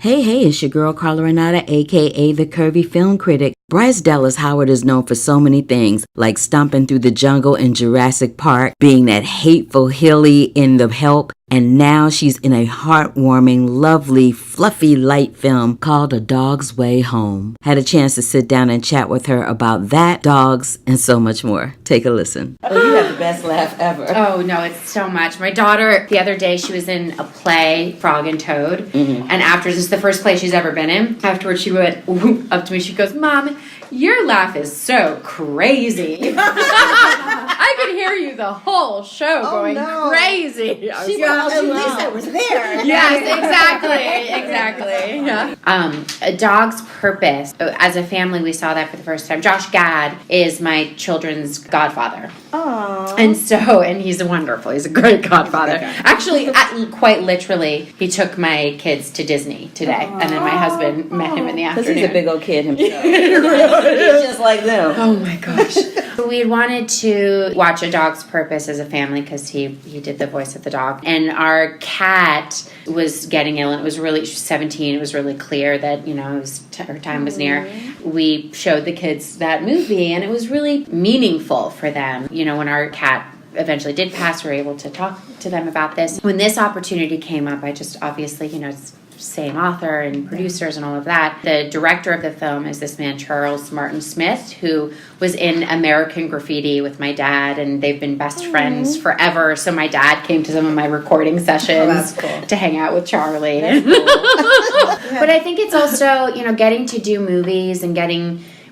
Hey, it's your girl Carla Renata, aka the Curvy Film Critic. Bryce Dallas Howard is known for so many things, like stomping through the jungle in Jurassic Park, being that hateful Hilly in The Help, and now she's in a heartwarming, lovely, fluffy, light film called A Dog's Way Home. Had a chance to sit down and chat with her about that, dogs, and so much more. Take a listen. Oh, you have the best laugh ever. Oh, no, it's so much. My daughter, the other day, she was in a play, Frog and Toad, and after, this is the first play she's ever been in. Afterwards, she went up to me, she goes, "Mom, your laugh is so crazy." I could hear you the whole show going crazy. At least I was there. Yes, exactly. Yeah. A dog's purpose. As a family, we saw that for the first time. Josh Gad is my children's godfather. Aww. And he's wonderful. He's a great godfather. Actually, quite literally, he took my kids to Disney today, and then my husband met him in the afternoon. Because he's a big old kid himself. He's just like them. Oh my gosh. We had wanted to watch A Dog's Purpose as a family because he did the voice of the dog. And our cat was getting ill, and she was 17. It was really clear that, her time was near. We showed the kids that movie, and it was really meaningful for them. When our cat eventually did pass, we were able to talk to them about this. When this opportunity came up, I just obviously, it's same author and producers and all of that. The director of the film is this man, Charles Martin Smith, who was in American Graffiti with my dad, and they've been best friends forever. So my dad came to some of my recording sessions to hang out with Charlie. Cool. But I think it's also, getting to do movies and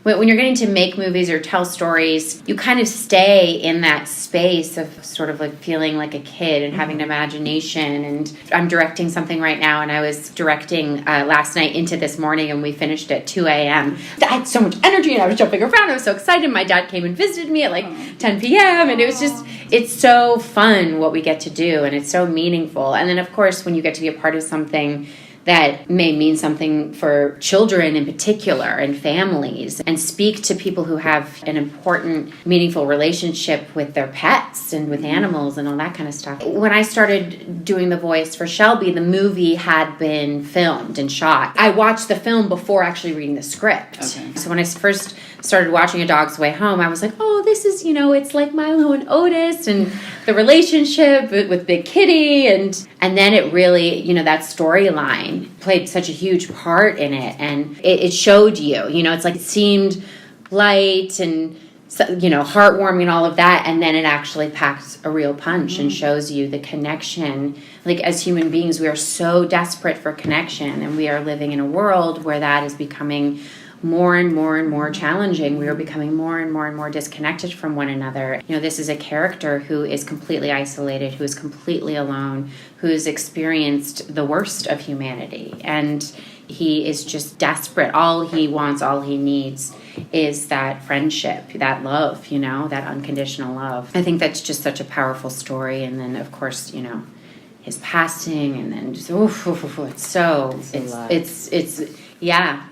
when you're getting to make movies or tell stories, you kind of stay in that space of sort of like feeling like a kid and having an imagination. And I'm directing something right now, and I was directing last night into this morning, and we finished at 2 a.m. I had so much energy, and I was jumping around. I was so excited. My dad came and visited me at 10 p.m., and it was just, it's so fun what we get to do, and it's so meaningful. And then, of course, when you get to be a part of something that may mean something for children in particular and families, and speak to people who have an important, meaningful relationship with their pets and with animals and all that kind of stuff. When I started doing the voice for Shelby, the movie had been filmed and shot. I watched the film before actually reading the script. Okay. So when I first started watching A Dog's Way Home, I was like, oh, this is, it's like Milo and Otis and the relationship with Big Kitty. And then it really, that storyline played such a huge part in it. And it showed you, it's like it seemed light and, heartwarming and all of that. And then it actually packs a real punch and shows you the connection. Like, as human beings, we are so desperate for connection. And we are living in a world where that is becoming more and more challenging. We are becoming more and more disconnected from one another. This is a character who is completely isolated, who is completely alone, who's experienced the worst of humanity. And he is just desperate. All he wants, all he needs is that friendship, that love, that unconditional love. I think that's just such a powerful story. And then, of course, his passing, and then just, Yeah.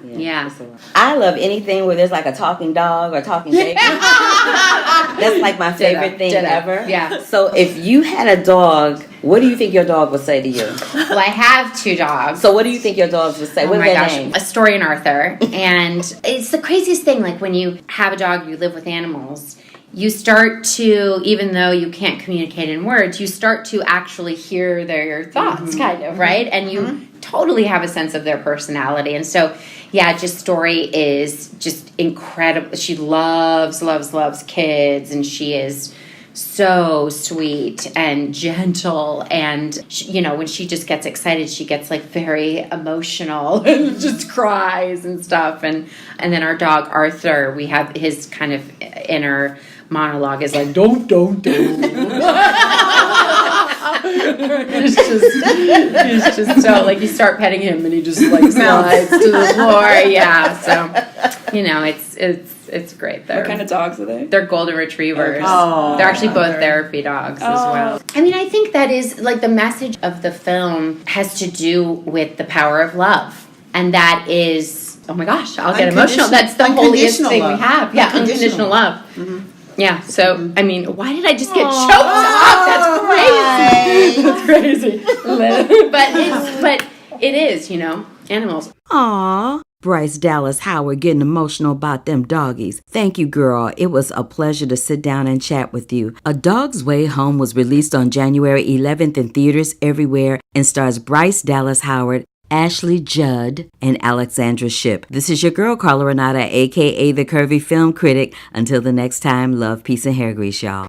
I love anything where there's like a talking dog or talking baby. That's like my favorite thing ever. Yeah. So if you had a dog, what do you think your dog would say to you? Well, I have 2 dogs. So what do you think your dogs would say? What are their names? Astoria and Arthur. And it's the craziest thing, like when you have a dog, you live with animals, you start to, even though you can't communicate in words, you start to actually hear their thoughts, kind of, right? And you totally have a sense of their personality. And so, just Story is just incredible. She loves kids, and she is so sweet and gentle. And, when she just gets excited, she gets like very emotional and just cries and stuff. And then our dog, Arthur, we have his kind of inner monologue is like, don't. He's just so, like, you start petting him and he just like slides to the floor. Yeah, so it's great. What kind of dogs are they? They're golden retrievers. Oh, they're actually both therapy dogs as well. I mean, I think that is like the message of the film has to do with the power of love, and that is, oh my gosh, I'll get emotional. That's the holiest thing we have. Yeah, unconditional love. Mm-hmm. Yeah, so, I mean, why did I just get choked up? That's crazy. That's crazy. But it is, animals. Aw, Bryce Dallas Howard getting emotional about them doggies. Thank you, girl. It was a pleasure to sit down and chat with you. A Dog's Way Home was released on January 11th in theaters everywhere and stars Bryce Dallas Howard, Ashley Judd, and Alexandra Shipp. This is your girl, Carla Renata, a.k.a. the Curvy Film Critic. Until the next time, love, peace, and hair grease, y'all.